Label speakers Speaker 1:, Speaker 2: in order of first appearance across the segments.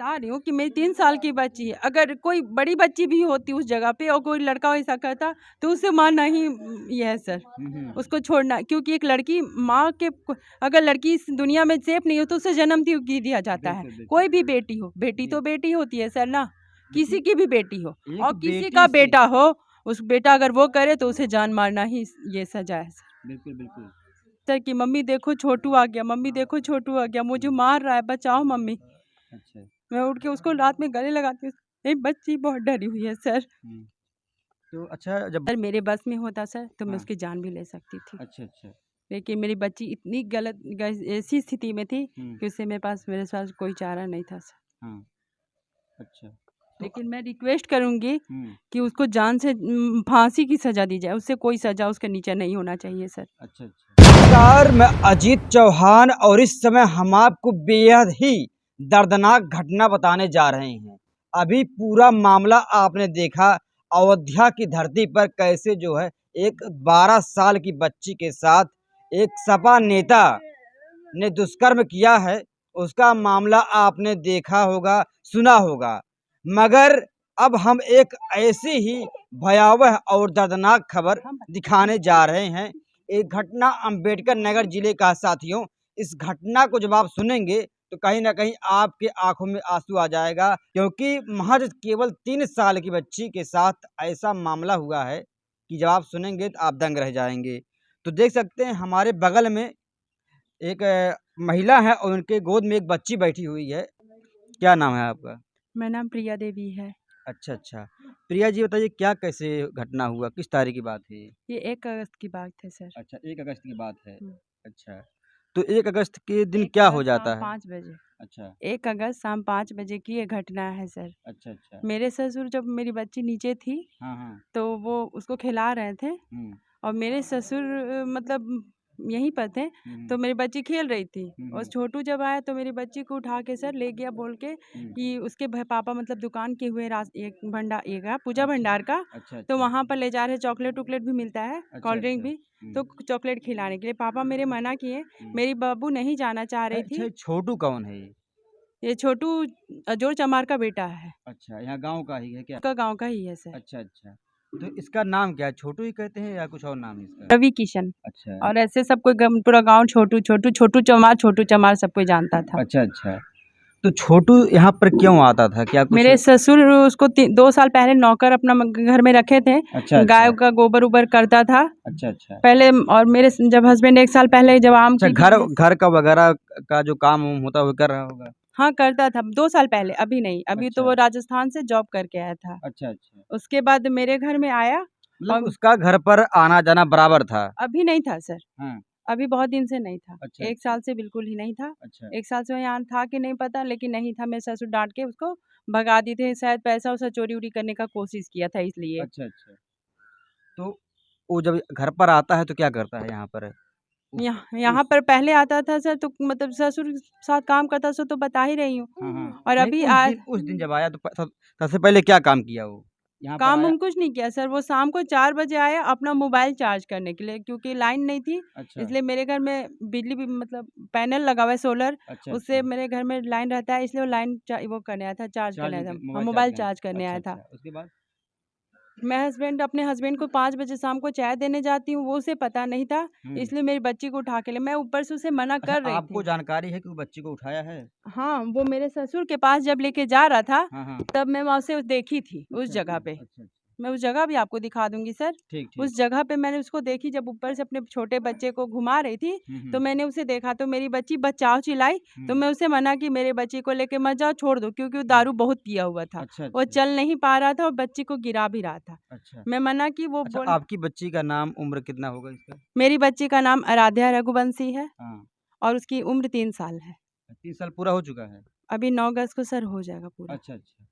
Speaker 1: बता रही हूँ कि मेरी 3 साल की बच्ची है, अगर कोई बड़ी बच्ची भी होती उस जगह पे और कोई लड़का ऐसा करता तो उसे मारना ही ये है सर, उसको छोड़ना। क्योंकि एक लड़की माँ के अगर लड़की इस दुनिया में सेफ नहीं हो तो उसे जन्म क्यों दिया जाता है?
Speaker 2: बिल्कुल, बिल्कुल।
Speaker 1: कोई भी बेटी हो, बेटी
Speaker 2: जी।
Speaker 1: तो बेटी होती है सर ना, किसी की भी बेटी हो
Speaker 2: एक
Speaker 1: और किसी
Speaker 2: बेटी
Speaker 1: का
Speaker 2: से
Speaker 1: बेटा हो, उस बेटा अगर वो करे तो उसे जान मारना ही ये सजा है सर।
Speaker 2: बिल्कुल, बिल्कुल।
Speaker 1: सर कि मम्मी देखो छोटू आ गया, मम्मी देखो छोटू आ गया, मुझे मार रहा है, बचाओ मम्मी।
Speaker 2: अच्छा।
Speaker 1: मैं उठ के उसको रात में गले लगाती हूँ। मेरी बच्ची बहुत डरी हुई है सर।
Speaker 2: हुँ। तो अच्छा जब
Speaker 1: अगर मेरे बस में होता सर तो मैं
Speaker 2: हाँ।
Speaker 1: उसकी जान भी ले सकती थी।
Speaker 2: अच्छा, अच्छा।
Speaker 1: लेकिन मेरी बच्ची इतनी ऐसी स्थिति में थी
Speaker 2: हुँ।
Speaker 1: कि उससे मेरे पास कोई चारा नहीं था सर।
Speaker 2: हाँ। अच्छा। तो
Speaker 1: लेकिन मैं रिक्वेस्ट करूँगी
Speaker 2: हुँ।
Speaker 1: कि उसको जान से फांसी की सज़ा दी जाए, उससे कोई सज़ा उसके नीचे नहीं होना चाहिए सर।
Speaker 2: अच्छा, अच्छा। नमस्कार, मैं अजीत चौहान और इस समय हम आपको बेहद ही दर्दनाक घटना बताने जा रहे हैं। अभी पूरा मामला आपने देखा, अयोध्या की धरती पर कैसे जो है एक 12 साल की बच्ची के साथ एक सपा नेता ने दुष्कर्म किया है। उसका मामला आपने देखा होगा, सुना होगा। मगर अब हम एक ऐसी ही भयावह और दर्दनाक खबर दिखाने जा रहे हैं। एक घटना अंबेडकर नगर जिले का साथियों। इस घटना को जब आप सुनेंगे तो कहीं न कहीं आपके आँखों में आँसू आ जाएगा, क्योंकि महज़ केवल 3 साल की बच्ची के साथ ऐसा मामला हुआ है कि जब आप सुनेंगे तो आप दंग रह जाएँगे। तो देख सकते हैं हमारे बगल में एक महिला है और उनके गोद में एक बच्ची बैठी हुई है। क्या नाम है आपका?
Speaker 1: मेरा नाम प्रिया देवी है।
Speaker 2: अच्छा, अच्छा। प्रिया जी बताइए क्या कैसे घटना हुआ? किस तारीख की बात है ये?
Speaker 1: ये 1 अगस्त की बात है सर।
Speaker 2: अच्छा 1 अगस्त की बात है।
Speaker 1: हुँ।
Speaker 2: अच्छा, तो 1 अगस्त के दिन
Speaker 1: 1
Speaker 2: क्या हो
Speaker 1: अगस्त शाम
Speaker 2: जाता है?
Speaker 1: 5 बजे।
Speaker 2: अच्छा,
Speaker 1: 1 अगस्त शाम 5 बजे की ये घटना है सर।
Speaker 2: अच्छा, अच्छा।
Speaker 1: मेरे ससुर जब मेरी बच्ची नीचे थी
Speaker 2: हाँ, हाँ।
Speaker 1: तो वो उसको खिला रहे थे
Speaker 2: हुँ,
Speaker 1: और मेरे ससुर मतलब यहीं पर थे,
Speaker 2: हुँ,
Speaker 1: तो मेरी बच्ची खेल रही थी
Speaker 2: हुँ,
Speaker 1: और
Speaker 2: हुँ,
Speaker 1: छोटू जब आया तो मेरी बच्ची को उठा के सर ले गया बोल के
Speaker 2: हुँ।
Speaker 1: कि उसके पापा मतलब दुकान किए हुए एक भंडार ये का पूजा
Speaker 2: अच्छा,
Speaker 1: भंडार का,
Speaker 2: अच्छा,
Speaker 1: तो
Speaker 2: अच्छा।
Speaker 1: वहाँ पर ले जा रहे चॉकलेट वॉकलेट भी मिलता है,
Speaker 2: अच्छा,
Speaker 1: कोल्ड ड्रिंक
Speaker 2: अच्छा।
Speaker 1: भी,
Speaker 2: हुँ,
Speaker 1: तो चॉकलेट खिलाने के लिए पापा मेरे मना किए।
Speaker 2: हुँ।
Speaker 1: मेरी बब्बू नहीं जाना चाह रही
Speaker 2: अच्छा
Speaker 1: थी।
Speaker 2: ये छोटू कौन है ये?
Speaker 1: ये छोटू अजोर चमार का बेटा है,
Speaker 2: अच्छा, यहाँ गाँव का ही है क्या?
Speaker 1: उसका गाँव का ही है सर।
Speaker 2: अच्छा, अच्छा। तो इसका नाम क्या है? छोटू ही कहते हैं या कुछ और नाम है इसका?
Speaker 1: रवि किशन।
Speaker 2: अच्छा,
Speaker 1: और ऐसे सब कोई पूरा गांव छोटू चमार सब कोई जानता था।
Speaker 2: अच्छा, अच्छा। तो छोटू यहाँ पर क्यों आता था? क्या कुछ
Speaker 1: मेरे ससुर उसको 2 साल पहले नौकर अपना घर में रखे थे।
Speaker 2: अच्छा,
Speaker 1: गाय
Speaker 2: अच्छा।
Speaker 1: का गोबर उबर करता था
Speaker 2: अच्छा, अच्छा।
Speaker 1: पहले। और मेरे जब हस्बैंड 1 साल पहले जब आम
Speaker 2: अच्छा
Speaker 1: की
Speaker 2: घर
Speaker 1: बिजनेस,
Speaker 2: घर का वगैरह का जो काम-वाम होता है वो कर रहा होगा?
Speaker 1: हाँ करता था 2 साल पहले, अभी नहीं, अभी तो
Speaker 2: अच्छा।
Speaker 1: वो राजस्थान से जॉब करके आया था।
Speaker 2: अच्छा, अच्छा।
Speaker 1: उसके बाद मेरे घर में आया
Speaker 2: मतलब
Speaker 1: और
Speaker 2: उसका घर पर आना-जाना बराबर था?
Speaker 1: अभी नहीं था सर,
Speaker 2: हाँ।
Speaker 1: अभी बहुत दिन से नहीं था।
Speaker 2: अच्छा,
Speaker 1: 1
Speaker 2: अच्छा।
Speaker 1: साल से बिल्कुल ही नहीं था।
Speaker 2: अच्छा।
Speaker 1: 1 साल से वो यहाँ था कि नहीं पता, लेकिन नहीं था। मेरे ससुर डाँट के उसको भगा दिए थे, शायद पैसा-वैसा चोरी-वोरी करने का कोशिश किया था इसलिए।
Speaker 2: अच्छा, अच्छा। तो वो जब घर पर आता है तो क्या करता है यहाँ पर? उस
Speaker 1: यहाँ
Speaker 2: उस
Speaker 1: पर पहले आता था सर तो मतलब ससुर के साथ काम करता सो तो बता ही रही हूँ।
Speaker 2: हाँ, हाँ।
Speaker 1: और
Speaker 2: नहीं
Speaker 1: अभी
Speaker 2: उस दिन जब आया तो सबसे पहले क्या काम किया वो? यहाँ पर
Speaker 1: काम
Speaker 2: आया
Speaker 1: उम कुछ नहीं किया सर, वो शाम को 4 बजे आया अपना मोबाइल चार्ज करने के लिए, क्योंकि लाइन नहीं थी।
Speaker 2: अच्छा।
Speaker 1: इसलिए मेरे घर में बिजली भी मतलब पैनल लगा हुआ है सोलर,
Speaker 2: अच्छा,
Speaker 1: उससे
Speaker 2: अच्छा।
Speaker 1: मेरे घर में लाइन रहता है, इसलिए वो लाइन वो करने आया था, चार्ज करने आया था। हाँ,
Speaker 2: मोबाइल चार्ज
Speaker 1: मोबाइल
Speaker 2: करने
Speaker 1: चार्ज करने
Speaker 2: अच्छा,
Speaker 1: आया था।
Speaker 2: अच्छा। उसके बाद?
Speaker 1: मैं अपने हस्बैंड को 5 बजे शाम को चाय देने जाती हूँ, वो उसे पता नहीं था,
Speaker 2: हुँ।
Speaker 1: इसलिए मेरी बच्ची को उठा के ले मैं ऊपर से उसे मना
Speaker 2: अच्छा
Speaker 1: कर रही
Speaker 2: आपको
Speaker 1: थी।
Speaker 2: जानकारी है कि वो बच्ची को उठाया है?
Speaker 1: हाँ, वो मेरे ससुर के पास जब लेके जा रहा था,
Speaker 2: हाँ, हाँ।
Speaker 1: तब मैं वहाँ से देखी थी उस
Speaker 2: अच्छा, अच्छा।
Speaker 1: जगह पे।
Speaker 2: अच्छा, अच्छा।
Speaker 1: मैं उस जगह भी आपको दिखा दूँगी सर।
Speaker 2: ठीक, ठीक।
Speaker 1: उस जगह पे मैंने उसको देखी जब ऊपर से अपने छोटे बच्चे को घुमा रही थी,
Speaker 2: हुँ,
Speaker 1: तो
Speaker 2: हुँ।
Speaker 1: मैंने उसे देखा तो मेरी बच्ची बचाओ चिल्लाई, तो
Speaker 2: हुँ,
Speaker 1: मैं उसे मना की मेरे बच्ची को लेके मत जाओ, छोड़ दो, क्योंकि वो
Speaker 2: हुँ।
Speaker 1: दारू बहुत पिया हुआ था।
Speaker 2: अच्छा,
Speaker 1: वो
Speaker 2: अच्छा।
Speaker 1: चल नहीं पा रहा था और बच्ची को गिरा भी रहा था।
Speaker 2: अच्छा।
Speaker 1: मैं मना की, वो
Speaker 2: अच्छा
Speaker 1: बोल
Speaker 2: आपकी बच्ची का नाम, उम्र कितना होगा इसका?
Speaker 1: मेरी बच्ची का नाम आराध्या रघुवंशी है
Speaker 2: हाँ।
Speaker 1: और उसकी उम्र 3 साल है।
Speaker 2: 3 साल पूरा हो चुका है?
Speaker 1: अभी 9 अगस्त को सर हो जाएगा पूरा।
Speaker 2: अच्छा, अच्छा।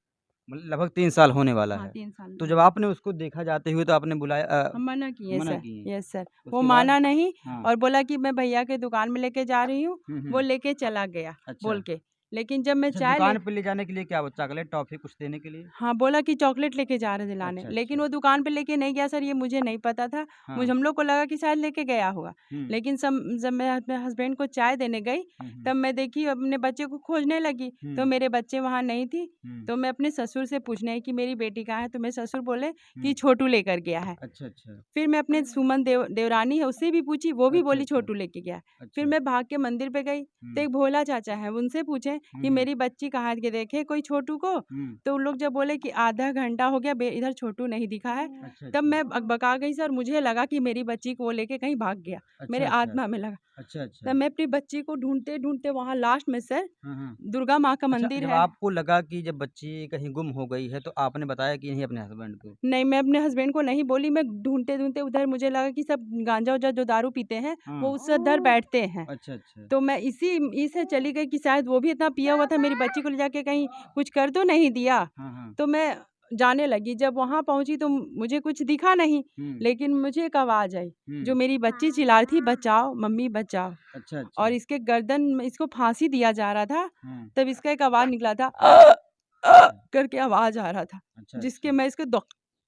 Speaker 2: मतलब लगभग 3 साल होने वाला
Speaker 1: हाँ,
Speaker 2: है।
Speaker 1: 3 साल
Speaker 2: तो
Speaker 1: में
Speaker 2: जब
Speaker 1: होगा।
Speaker 2: आपने उसको देखा जाते हुए तो आपने बुलाया
Speaker 1: हम मना किए
Speaker 2: मना
Speaker 1: सर,
Speaker 2: किए।
Speaker 1: Yes sir. वो
Speaker 2: उसके बाद?
Speaker 1: माना नहीं
Speaker 2: हाँ।
Speaker 1: और बोला कि मैं भैया के दुकान में लेके जा रही हूँ,
Speaker 2: हुँ,
Speaker 1: वो
Speaker 2: हुँ।
Speaker 1: लेके चला गया
Speaker 2: अच्छा।
Speaker 1: बोल के। लेकिन जब मैं
Speaker 2: अच्छा,
Speaker 1: चाय ले
Speaker 2: दुकान पे ले जाने के लिए क्या, वो चॉकलेट टॉफी कुछ देने के लिए?
Speaker 1: हाँ, बोला कि चॉकलेट लेके जा रहे थे लाने,
Speaker 2: अच्छा
Speaker 1: लेकिन
Speaker 2: अच्छा।
Speaker 1: वो दुकान पे लेके नहीं गया सर, ये मुझे नहीं पता था।
Speaker 2: हाँ।
Speaker 1: हम लोग को लगा कि शायद लेके गया होगा। लेकिन जब मैं अपने हस्बैंड को चाय देने गई, तब मैं देखी अपने बच्चे को खोजने लगी, तो मेरे बच्चे वहाँ नहीं थी। तो मैं अपने ससुर से पूछने आई कि मेरी बेटी कहाँ है, तो मेरे ससुर बोले कि छोटू लेकर गया है।
Speaker 2: अच्छा अच्छा।
Speaker 1: फिर मैं अपने सुमन देवरानी है उससे भी पूछी, वो भी
Speaker 2: अच्छा
Speaker 1: बोली
Speaker 2: अच्छा।
Speaker 1: छोटू लेके गया है। फिर
Speaker 2: अच्छा।
Speaker 1: मैं भाग के मंदिर पे गई, तो एक भोला चाचा है, उनसे पूछे कि मेरी बच्ची कहाँ के देखे कोई छोटू को। तो उन लोग जब बोले कि आधा घंटा हो गया इधर छोटू नहीं दिखा है,
Speaker 2: अच्छा
Speaker 1: तब
Speaker 2: अच्छा।
Speaker 1: मैं अकबका गई सर। मुझे लगा कि मेरी बच्ची को वो लेके कहीं भाग गया,
Speaker 2: अच्छा
Speaker 1: मेरे
Speaker 2: अच्छा।
Speaker 1: आत्मा में लगा।
Speaker 2: अच्छा अच्छा।
Speaker 1: तब मैं अपनी बच्ची को ढूंढते ढूंढते वहाँ लास्ट में सर
Speaker 2: हाँ।
Speaker 1: दुर्गा माँ का
Speaker 2: अच्छा,
Speaker 1: मंदिर
Speaker 2: जब
Speaker 1: है।
Speaker 2: आपको लगा कि जब बच्ची कहीं गुम हो गई है, तो आपने बताया कि नहीं अपने हस्बैंड को?
Speaker 1: नहीं, मैं अपने हस्बैंड को नहीं बोली। मैं ढूंढते-ढूंढते उधर मुझे लगा कि सब गांजा-वांजा जो दारू पीते हैं, वो
Speaker 2: हाँ।
Speaker 1: उस उधर बैठते हैं।
Speaker 2: अच्छा अच्छा।
Speaker 1: तो मैं इसे चली गई कि शायद वो भी इतना पिया हुआ था, मेरी बच्ची को ले जाके कहीं कुछ कर तो नहीं दिया।
Speaker 2: हाँ हाँ।
Speaker 1: तो मैं जाने लगी। जब वहाँ पहुँची तो मुझे कुछ दिखा नहीं, लेकिन मुझे एक आवाज़ आई, जो मेरी बच्ची चिल्ला रही थी, "बचाओ, मम्मी बचाओ।"
Speaker 2: अच्छा
Speaker 1: और
Speaker 2: अच्छा।
Speaker 1: इसके गर्दन में इसको फांसी दिया जा रहा था,
Speaker 2: हाँ।
Speaker 1: तब इसका एक आवाज़ निकला था,
Speaker 2: अच्छा
Speaker 1: करके आवाज़ आ रहा था,
Speaker 2: अच्छा।
Speaker 1: जिसके
Speaker 2: अच्छा।
Speaker 1: मैं इसको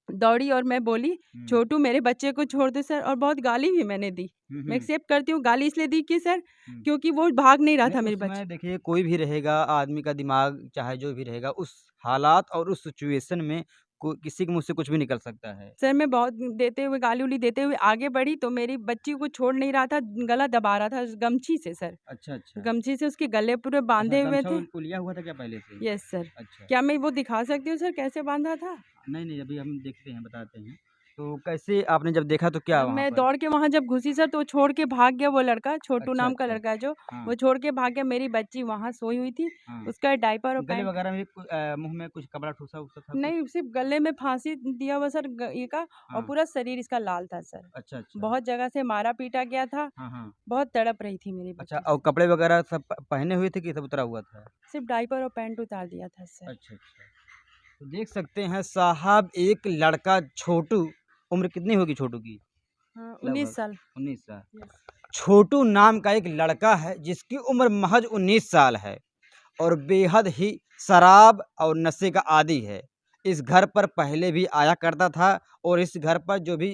Speaker 1: दौड़ी और मैं बोली,
Speaker 2: हम्म
Speaker 1: "छोटू मेरे बच्चे को छोड़ दो सर।" और बहुत गाली भी मैंने दी। मैं
Speaker 2: हम्म।
Speaker 1: एक्सेप्ट करती हूँ, गाली इसलिए दी कि सर
Speaker 2: हम्म।
Speaker 1: क्योंकि वो भाग नहीं रहा
Speaker 2: नहीं,
Speaker 1: था
Speaker 2: उस
Speaker 1: मेरी
Speaker 2: समय
Speaker 1: बच्ची।
Speaker 2: देखिए कोई भी रहेगा, आदमी का दिमाग चाहे जो भी रहेगा, उस हालात और उस सिचुएशन में किसी के मुँह से कुछ भी निकल सकता है।
Speaker 1: सर मैं बहुत देते हुए गाली-उली देते हुए आगे बढ़ी तो मेरी बच्ची को छोड़ नहीं रहा था, गला दबा रहा था गमछी से सर।
Speaker 2: अच्छा अच्छा।
Speaker 1: गमछी से उसके गले पूरे
Speaker 2: अच्छा,
Speaker 1: बाँधे हुए
Speaker 2: गमछा
Speaker 1: थे।
Speaker 2: उलिया हुआ था क्या पहले से?
Speaker 1: Yes sir.
Speaker 2: अच्छा।
Speaker 1: क्या मैं वो दिखा सकती हूँ सर कैसे बाँधा था?
Speaker 2: नहीं नहीं, अभी हम देखते हैं, बताते हैं। तो कैसे आपने जब देखा तो क्या वहाँ
Speaker 1: मैं
Speaker 2: पर?
Speaker 1: दौड़ के वहाँ जब घुसी सर तो वो छोड़ के भाग गया वो लड़का, छोटू
Speaker 2: अच्छा
Speaker 1: नाम का
Speaker 2: अच्छा।
Speaker 1: लड़का है जो,
Speaker 2: हाँ
Speaker 1: वो छोड़ के भाग गया। मेरी बच्ची वहाँ सोई हुई थी,
Speaker 2: हाँ।
Speaker 1: उसका डायपर और
Speaker 2: गले
Speaker 1: पैंट
Speaker 2: वगैरह में मुँह में कुछ कपड़ा ठूसा-वूसा था कुछ?
Speaker 1: नहीं, सिर्फ़ गले में फांसी दिया हुआ सर ये का, और
Speaker 2: हाँ।
Speaker 1: पूरा शरीर इसका लाल था सर।
Speaker 2: अच्छा अच्छा।
Speaker 1: बहुत जगह से मारा-पीटा गया था,
Speaker 2: हाँ हाँ।
Speaker 1: बहुत तड़प रही थी मेरी
Speaker 2: अच्छा,
Speaker 1: बच्ची
Speaker 2: और
Speaker 1: सर।
Speaker 2: कपड़े वगैरह सब पहने हुए थे कि सब उतरा हुआ था?
Speaker 1: सिर्फ़ डायपर और पैंट उतार दिया था सर।
Speaker 2: अच्छा अच्छा। तो देख सकते हैं साहब, एक लड़का छोटू, उम्र कितनी होगी छोटू की?
Speaker 1: हाँ,
Speaker 2: लगभग
Speaker 1: 19 साल।
Speaker 2: 19 साल।
Speaker 1: यस।
Speaker 2: छोटू नाम का एक लड़का है जिसकी उम्र महज 19 साल है और बेहद ही शराब और नशे का आदी है। इस घर पर पहले भी आया करता था और इस घर पर जो भी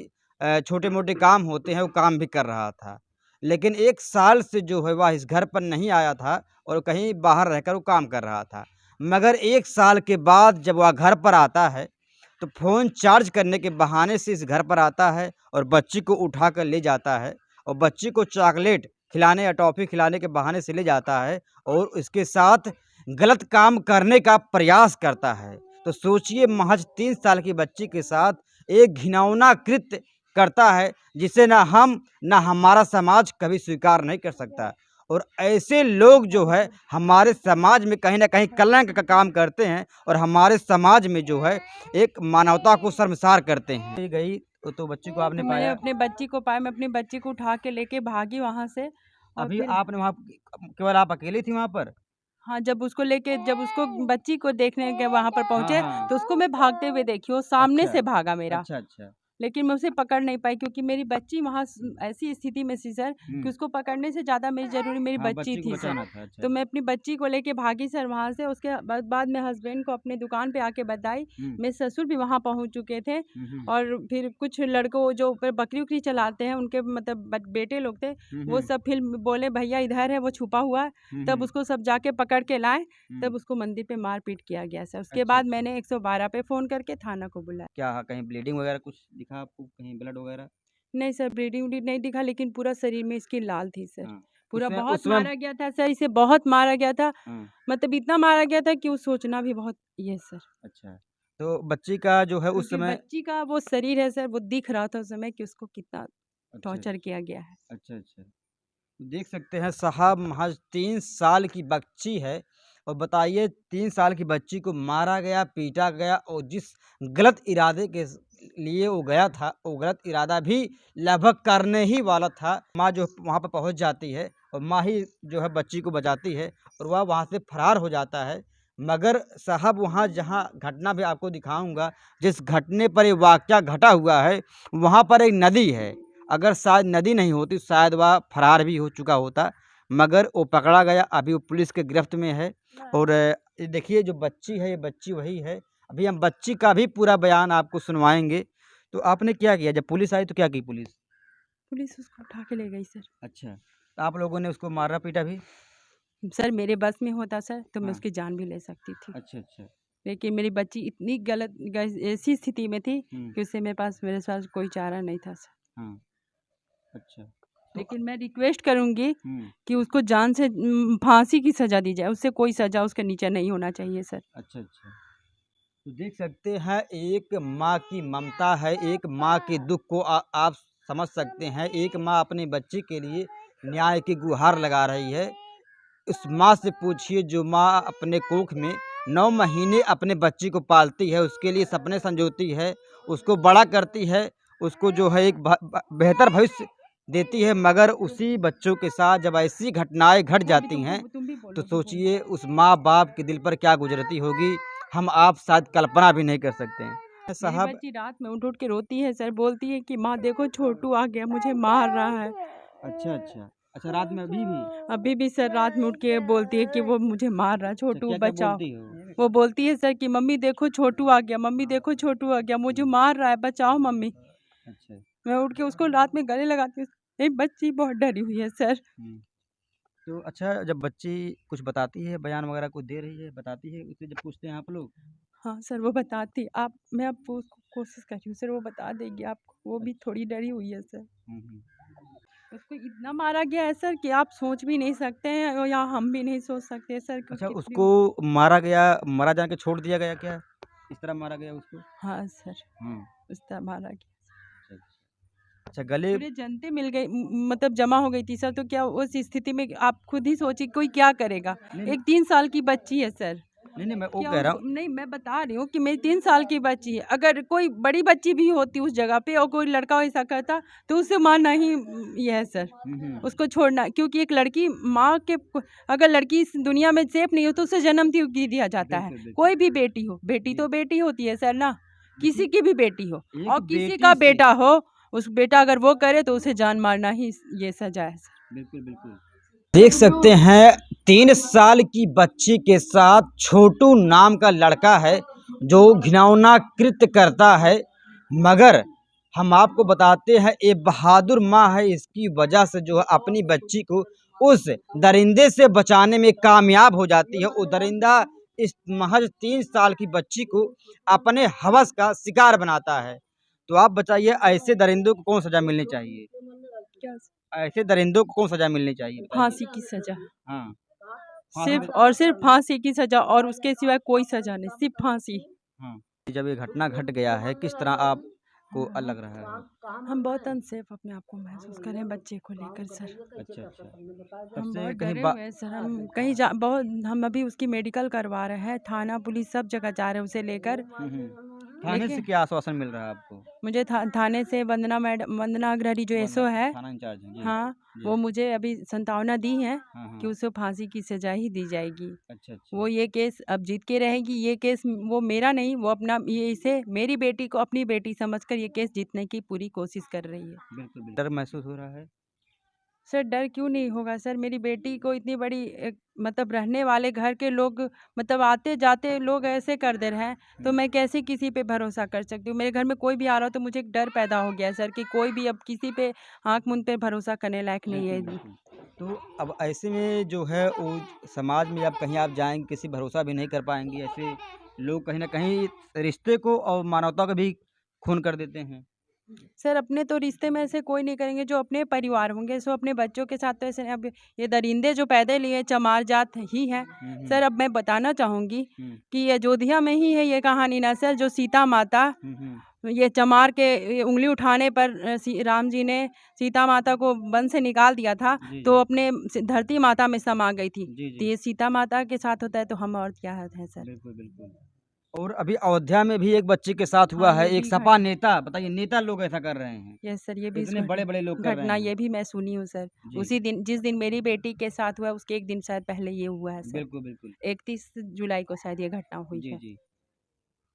Speaker 2: छोटे-मोटे काम होते हैं वो काम भी कर रहा था। लेकिन 1 साल से जो है वह इस घर पर नहीं आया था और कहीं बाहर रहकर वो काम कर रहा था। मगर 1 साल के बाद जब वह घर पर आता है, तो फ़ोन चार्ज करने के बहाने से इस घर पर आता है और बच्ची को उठाकर ले जाता है और बच्ची को चॉकलेट खिलाने या टॉफ़ी खिलाने के बहाने से ले जाता है और इसके साथ गलत काम करने का प्रयास करता है। तो सोचिए, महज 3 साल की बच्ची के साथ एक घिनौना कृत्य करता है जिसे ना हम, ना हमारा समाज कभी स्वीकार नहीं कर सकता। और ऐसे लोग जो है हमारे समाज में कहीं न कहीं कलंक का काम करते हैं और हमारे समाज में जो है एक मानवता को शर्मसार करते हैं। गई तो बच्ची को आपने
Speaker 1: तो मैंने
Speaker 2: पाया?
Speaker 1: अपने बच्ची को पाया, मैं अपनी बच्ची को उठा के लेके भागी वहाँ से और
Speaker 2: अभी
Speaker 1: फिर
Speaker 2: आपने वहाँ केवल आप अकेली थी वहाँ पर?
Speaker 1: हाँ, जब उसको बच्ची को देखने के वहाँ पर
Speaker 2: हाँ,
Speaker 1: पहुँचे,
Speaker 2: हाँ।
Speaker 1: तो उसको मैं भागते हुए देखी, वो सामने
Speaker 2: अच्छा।
Speaker 1: से भागा मेरा।
Speaker 2: अच्छा, अच्छा।
Speaker 1: लेकिन मैं उसे पकड़ नहीं पाई क्योंकि मेरी बच्ची वहाँ ऐसी स्थिति में थी सर कि
Speaker 2: हुँ।
Speaker 1: उसको पकड़ने से ज़्यादा मेरी ज़रूरी मेरी
Speaker 2: हाँ,
Speaker 1: बच्ची
Speaker 2: बच्ची को
Speaker 1: थी सर।
Speaker 2: बचाना था। अच्छा।
Speaker 1: तो मैं अपनी बच्ची को लेके भागी सर वहाँ से। उसके बाद मैं हस्बैंड को अपने दुकान पे आके बताई।
Speaker 2: हुँ।
Speaker 1: मेरे ससुर भी वहाँ पहुँच चुके थे
Speaker 2: हुँ।
Speaker 1: और फिर कुछ लड़कों जो ऊपर बकरी-वकरी चलाते हैं उनके मतलब बेटे लोग थे, वो सब फिर बोले भैया इधर है, वो छुपा हुआ है। तब उसको सब जाके पकड़ के लाए, तब उसको मंदिर पे मार-पीट किया गया सर। उसके
Speaker 2: अच्छा,
Speaker 1: बाद
Speaker 2: अच्छा।
Speaker 1: मैंने 112 पे फ़ोन करके थाना को बुलाया।
Speaker 2: क्या कहीं ब्लीडिंग वगैरह कुछ दिखा आपको, कहीं ब्लड वगैरह?
Speaker 1: नहीं सर, ब्लीडिंग-वूडिंग नहीं दिखा, लेकिन पूरा शरीर में इसकी लाल थी सर।
Speaker 2: हाँ।
Speaker 1: पूरा
Speaker 2: उसमें
Speaker 1: बहुत
Speaker 2: उसमें
Speaker 1: मारा गया था सर, इसे बहुत मारा गया था।
Speaker 2: हाँ।
Speaker 1: मतलब इतना मारा गया था कि वो सोचना भी बहुत ये सर।
Speaker 2: अच्छा। तो बच्ची का जो है उस
Speaker 1: क्योंकि
Speaker 2: समय
Speaker 1: बच्ची का वो शरीर है सर, वो दिख रहा था उस समय कि उसको कितना
Speaker 2: अच्छा,
Speaker 1: टॉर्चर किया गया है।
Speaker 2: अच्छा, अच्छा। देख सकते हैं साहब, महज 3 साल की बच्ची है और बताइए 3 साल की बच्ची को मारा गया, पीटा गया और जिस गलत इरादे के लिए वो गया था, वो गलत इरादा भी लगभग करने ही वाला था। माँ जो वहाँ पर पहुँच जाती है और माँ ही जो है बच्ची को बचाती है और वह वहाँ से फरार हो जाता है। मगर साहब, वहाँ जहाँ घटना भी आपको दिखाऊँगा, जिस घटने पर ये वाक़या घटा हुआ है, वहाँ पर एक नदी है। अगर शायद नदी नहीं होती शायद वह फरार भी हो चुका होता। मगर वो पकड़ा गया, अभी वो पुलिस के गिरफ्त में है। और ये देखिए जो बच्ची है, ये बच्ची वही है। अभी हम बच्ची का भी पूरा बयान आपको सुनवाएँगे। तो आपने क्या किया? जब पुलिस आई तो क्या की पुलिस?
Speaker 1: पुलिस उसको उठा के ले गई सर।
Speaker 2: अच्छा, तो आप लोगों ने उसको मारा-पीटा भी?
Speaker 1: सर मेरे बस में होता सर तो मैं
Speaker 2: हाँ।
Speaker 1: उसकी जान भी ले सकती थी।
Speaker 2: अच्छा, अच्छा।
Speaker 1: लेकिन मेरी बच्ची इतनी ऐसी स्थिति में थी
Speaker 2: हुँ,
Speaker 1: कि उससे मेरे पास कोई चारा नहीं था सर।
Speaker 2: हाँ। अच्छा। तो
Speaker 1: लेकिन मैं रिक्वेस्ट करूंगी
Speaker 2: हुँ,
Speaker 1: कि उसको जान से फांसी की सजा दी जाए, उससे कोई सजा उसके नीचे नहीं होना चाहिए सर।
Speaker 2: अच्छा, अच्छा। तो देख सकते हैं एक माँ की ममता है, एक माँ के दुःख को आप समझ सकते हैं। एक माँ अपने बच्चे के लिए न्याय की गुहार लगा रही है। उस माँ से पूछिए जो माँ अपने कोख में 9 महीने अपने बच्चे को पालती है, उसके लिए सपने संजोती है, उसको बड़ा करती है, उसको जो है एक बेहतर भविष्य देती है, मगर उसी बच्चों के साथ जब ऐसी घटनाएँ घट जाती हैं, तो सोचिए उस माँ-बाप के दिल पर क्या गुज़रती होगी, हम आप शायद कल्पना भी नहीं कर सकते हैं।
Speaker 1: मेरी
Speaker 2: साहब
Speaker 1: बच्ची रात में उठ उठ के रोती है सर, बोलती है कि माँ देखो छोटू आ गया मुझे मार रहा है।
Speaker 2: अच्छा, अच्छा। अच्छा रात में अभी भी?
Speaker 1: अभी भी सर रात में उठ के बोलती है कि वो मुझे मार रहा है,
Speaker 2: अच्छा
Speaker 1: छोटू
Speaker 2: क्या-क्या
Speaker 1: बचाओ।
Speaker 2: बोलती हो?
Speaker 1: वो बोलती है सर कि मम्मी देखो छोटू आ गया, मम्मी देखो छोटू आ गया, मुझे मार रहा है, बचाओ मम्मी।
Speaker 2: अच्छा।
Speaker 1: मैं उठ के उसको रात में गले लगाती हूँ। मेरी बच्ची बहुत डरी हुई है सर।
Speaker 2: हुँ। तो अच्छा जब बच्ची कुछ बताती है, बयान वगैरह कुछ दे रही है, बताती है, उससे जब पूछते हैं आप लोग?
Speaker 1: हाँ सर वो बताती आप मैं अब वो उसको कोशिश कर रही हूँ सर, वो बता देगी आपको। वो भी
Speaker 2: अच्छा।
Speaker 1: थोड़ी डरी हुई है सर।
Speaker 2: हुँ, हुँ।
Speaker 1: उसको इतना मारा गया है सर कि आप सोच भी नहीं सकते हैं और या हम भी नहीं सोच सकते हैं सर कि
Speaker 2: अच्छा
Speaker 1: कितनी।
Speaker 2: उसको मारा गया, मारा जाके छोड़ दिया गया क्या? इस तरह मारा गया उसको?
Speaker 1: हाँ सर
Speaker 2: हुँ।
Speaker 1: उस तरह मारा गया।
Speaker 2: अच्छा, अच्छा। अच्छा गले
Speaker 1: पूरे जनते मिल गई मतलब जमा हो गई थी सर, तो क्या उस स्थिति में आप खुद ही सोचिए कोई क्या करेगा।
Speaker 2: नहीं, नहीं,
Speaker 1: एक 3 साल की बच्ची है सर।
Speaker 2: नहीं, नहीं मैं वो
Speaker 1: क्या
Speaker 2: कह रहा
Speaker 1: उसको
Speaker 2: हूँ
Speaker 1: नहीं, मैं बता रही हूँ कि मेरी 3 साल की बच्ची है, अगर कोई बड़ी बच्ची भी होती उस जगह पे और कोई लड़का ऐसा करता तो उससे मारना ही ये है सर।
Speaker 2: हुँ, हुँ।
Speaker 1: उसको छोड़ना, क्योंकि एक लड़की माँ के अगर लड़की इस दुनिया में सेफ नहीं हो तो उसे जन्म क्यों दिया जाता है।
Speaker 2: बिल्कुल, बिल्कुल।
Speaker 1: कोई भी बेटी हो, बेटी
Speaker 2: जी।
Speaker 1: तो बेटी होती है सर ना, किसी
Speaker 2: देखिए,
Speaker 1: की भी बेटी हो।
Speaker 2: एक
Speaker 1: और किसी
Speaker 2: बेटी
Speaker 1: का
Speaker 2: से
Speaker 1: बेटा हो, उस बेटा अगर वो करे तो उसे जान मारना ही ये सजा है सर।
Speaker 2: बिल्कुल, बिल्कुल। देख सकते हैं 3 साल की बच्ची के साथ छोटू नाम का लड़का है जो घिनौना कृत्य करता है, मगर हम आपको बताते हैं ये बहादुर माँ है, इसकी वजह से जो है अपनी बच्ची को उस दरिंदे से बचाने में कामयाब हो जाती है। वो दरिंदा इस महज 3 साल की बच्ची को अपने हवस का शिकार बनाता है। तो आप बताइए ऐसे दरिंदों को कौन सज़ा मिलनी चाहिए?
Speaker 1: क्या?
Speaker 2: ऐसे दरिंदों को कौन सज़ा मिलनी चाहिए बताइए?
Speaker 1: फांसी की सजा।
Speaker 2: हाँ, फांसी
Speaker 1: सिर्फ
Speaker 2: दे
Speaker 1: और सिर्फ फांसी की सजा और उसके सिवाय कोई सजा नहीं, सिर्फ फांसी।
Speaker 2: हाँ। जब ये घटना घट गया है, किस तरह आपको लग रहा है?
Speaker 1: हम बहुत अनसेफ अपने आप को महसूस कर रहे हैं बच्चे को लेकर सर।
Speaker 2: अच्छा, अच्छा। तब
Speaker 1: हम
Speaker 2: से
Speaker 1: बहुत
Speaker 2: कहीं
Speaker 1: डरे
Speaker 2: बा
Speaker 1: हुए हैं सर, हम कहीं जा बहुत हम अभी उसकी मेडिकल करवा रहे हैं, थाना पुलिस सब जगह जा रहे हैं उसे लेकर।
Speaker 2: हुँ, हुँ। थाने से
Speaker 1: लेकिन
Speaker 2: क्या आश्वासन मिल रहा है आपको?
Speaker 1: मुझे थाने से वंदना अग्रहरि जो
Speaker 2: वंदना
Speaker 1: एसओ है,
Speaker 2: थाना इंचार्ज हैं, जी,
Speaker 1: हाँ,
Speaker 2: जी।
Speaker 1: वो मुझे अभी संतावना दी है
Speaker 2: हाँ,
Speaker 1: कि
Speaker 2: हाँ।
Speaker 1: उसे फांसी की सजा ही दी जाएगी।
Speaker 2: अच्छा,
Speaker 1: वो
Speaker 2: अच्छा।
Speaker 1: ये केस अब जीत के रहेगी, ये केस वो मेरा नहीं, वो अपना ये इसे मेरी बेटी को अपनी बेटी समझकर ये केस जीतने की पूरी कोशिश कर रही है।
Speaker 2: बिल्कुल, बिल्कुल। डर महसूस हो रहा है?
Speaker 1: सर डर क्यों नहीं होगा सर, मेरी बेटी को इतनी बड़ी एक मतलब रहने वाले घर के लोग मतलब आते-जाते लोग ऐसे कर दे रहे हैं, तो
Speaker 2: हुँ।
Speaker 1: मैं कैसे किसी पे भरोसा कर सकती हूँ? मेरे घर में कोई भी आ रहा हो तो मुझे एक डर पैदा हो गया है सर कि कोई भी अब किसी पे आँख मूंद पे भरोसा करने लायक नहीं
Speaker 2: बिल्कुल,
Speaker 1: है।
Speaker 2: बिल्कुल। तो अब ऐसे में जो है वो समाज में अब कहीं आप जाएँगे, किसी भरोसा भी नहीं कर पाएँगी। ऐसे लोग कहीं न कहीं रिश्ते को और मानवता को भी खून कर देते हैं।
Speaker 1: सर अपने तो रिश्ते में ऐसे कोई नहीं करेंगे, जो अपने परिवार होंगे सो अपने बच्चों के साथ तो ऐसे नहीं। अब ये दरिंदे जो पैदा लिए चमार जात ही हैं।
Speaker 2: हुँ, हुँ।
Speaker 1: सर अब मैं बताना चाहूँगी
Speaker 2: हुँ।
Speaker 1: कि अयोध्या में ही है ये कहानी ना सर, जो सीता माता
Speaker 2: हुँ, हुँ।
Speaker 1: ये चमार के ये उंगली उठाने पर राम जी ने सीता माता को वन से निकाल दिया था,
Speaker 2: जी,
Speaker 1: तो
Speaker 2: जी।
Speaker 1: अपने धरती माता में समा गई थी।
Speaker 2: जी,
Speaker 1: तो
Speaker 2: जी।
Speaker 1: ये सीता माता के साथ होता है तो हम और क्या है सर।
Speaker 2: बिल्कुल, बिल्कुल। और अभी अयोध्या में भी एक बच्चे के साथ
Speaker 1: हाँ
Speaker 2: हुआ है,
Speaker 1: ये
Speaker 2: एक
Speaker 1: भी
Speaker 2: सपा नेता, बताइए नेता लोग ऐसा कर रहे हैं।
Speaker 1: यस सर, ये भी इस
Speaker 2: इतने बड़े-बड़े लोग कर रहे
Speaker 1: घटना
Speaker 2: हैं।
Speaker 1: ये भी मैं सुनी हूँ सर।
Speaker 2: जी।
Speaker 1: उसी दिन जिस दिन मेरी बेटी के साथ हुआ उसके एक दिन शायद पहले ये हुआ है सर।
Speaker 2: बिल्कुल, बिल्कुल।
Speaker 1: 31 जुलाई को शायद ये घटना हुई
Speaker 2: जी,
Speaker 1: है।
Speaker 2: जी।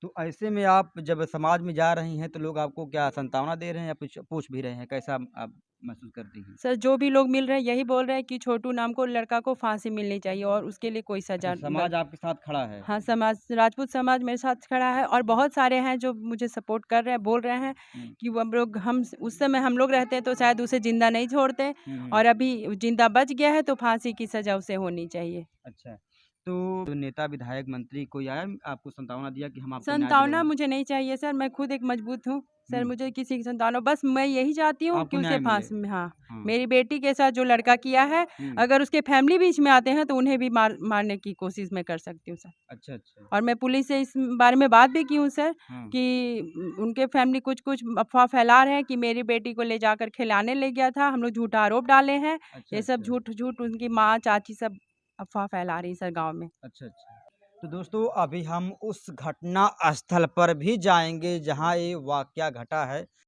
Speaker 2: तो ऐसे में आप जब समाज में जा रही हैं तो लोग आपको क्या सांत्वना दे रहे हैं या कुछ पूछ भी रहे हैं? कैसा आप महसूस करती हैं?
Speaker 1: सर जो भी लोग मिल रहे हैं यही बोल रहे हैं कि छोटू नाम को लड़का को फांसी मिलनी चाहिए और उसके लिए कोई
Speaker 2: अच्छा,
Speaker 1: सजा
Speaker 2: समाज आपके साथ खड़ा है।
Speaker 1: हाँ, समाज राजपूत समाज मेरे साथ खड़ा है और बहुत सारे हैं जो मुझे सपोर्ट कर रहे हैं, बोल रहे हैं
Speaker 2: हुँ,
Speaker 1: कि वो हम उस समय हम लोग रहते तो शायद उसे ज़िंदा नहीं छोड़ते
Speaker 2: हुँ, हुँ।
Speaker 1: और अभी ज़िंदा बच गया है तो फांसी की सज़ा उसे होनी चाहिए।
Speaker 2: अच्छा, तो नेता, विधायक, मंत्री कोई आया आपको सांत्वना दिया कि हम आपको न्याय
Speaker 1: संतावना
Speaker 2: दिलवाएँ?
Speaker 1: मुझे नहीं चाहिए सर, मैं खुद एक मजबूत हूँ। सर
Speaker 2: हुँ,
Speaker 1: मुझे किसी की संतावना बस मैं यही चाहती हूँ कि
Speaker 2: आपको
Speaker 1: उसे
Speaker 2: न्याय मिले।
Speaker 1: फांसी में हाँ,
Speaker 2: हाँ,
Speaker 1: मेरी बेटी के साथ जो लड़का किया है,
Speaker 2: हुँ,
Speaker 1: अगर उसके फैमिली बीच में आते हैं तो उन्हें भी मारने की कोशिश मैं कर सकती हूँ सर।
Speaker 2: अच्छा, अच्छा।
Speaker 1: और मैं पुलिस से इस बारे में बात भी की हूँ सर
Speaker 2: हाँ,
Speaker 1: कि उनके फैमिली कुछ-कुछ अफ़वाह फैला रहे हैं कि मेरी बेटी को ले जाकर खिलाने ले गया था, हम लोग झूठा आरोप डाले हैं।
Speaker 2: अच्छा,
Speaker 1: ये सब
Speaker 2: अच्छा।
Speaker 1: झूठ-झूठ उनकी माँ, चाची सब अफ़वाह फैला रही है सर गाँव में।
Speaker 2: अच्छा, अच्छा। तो दोस्तों अभी हम उस घटना स्थल पर भी जाएँगे जहाँ ये वाक़या घटा है।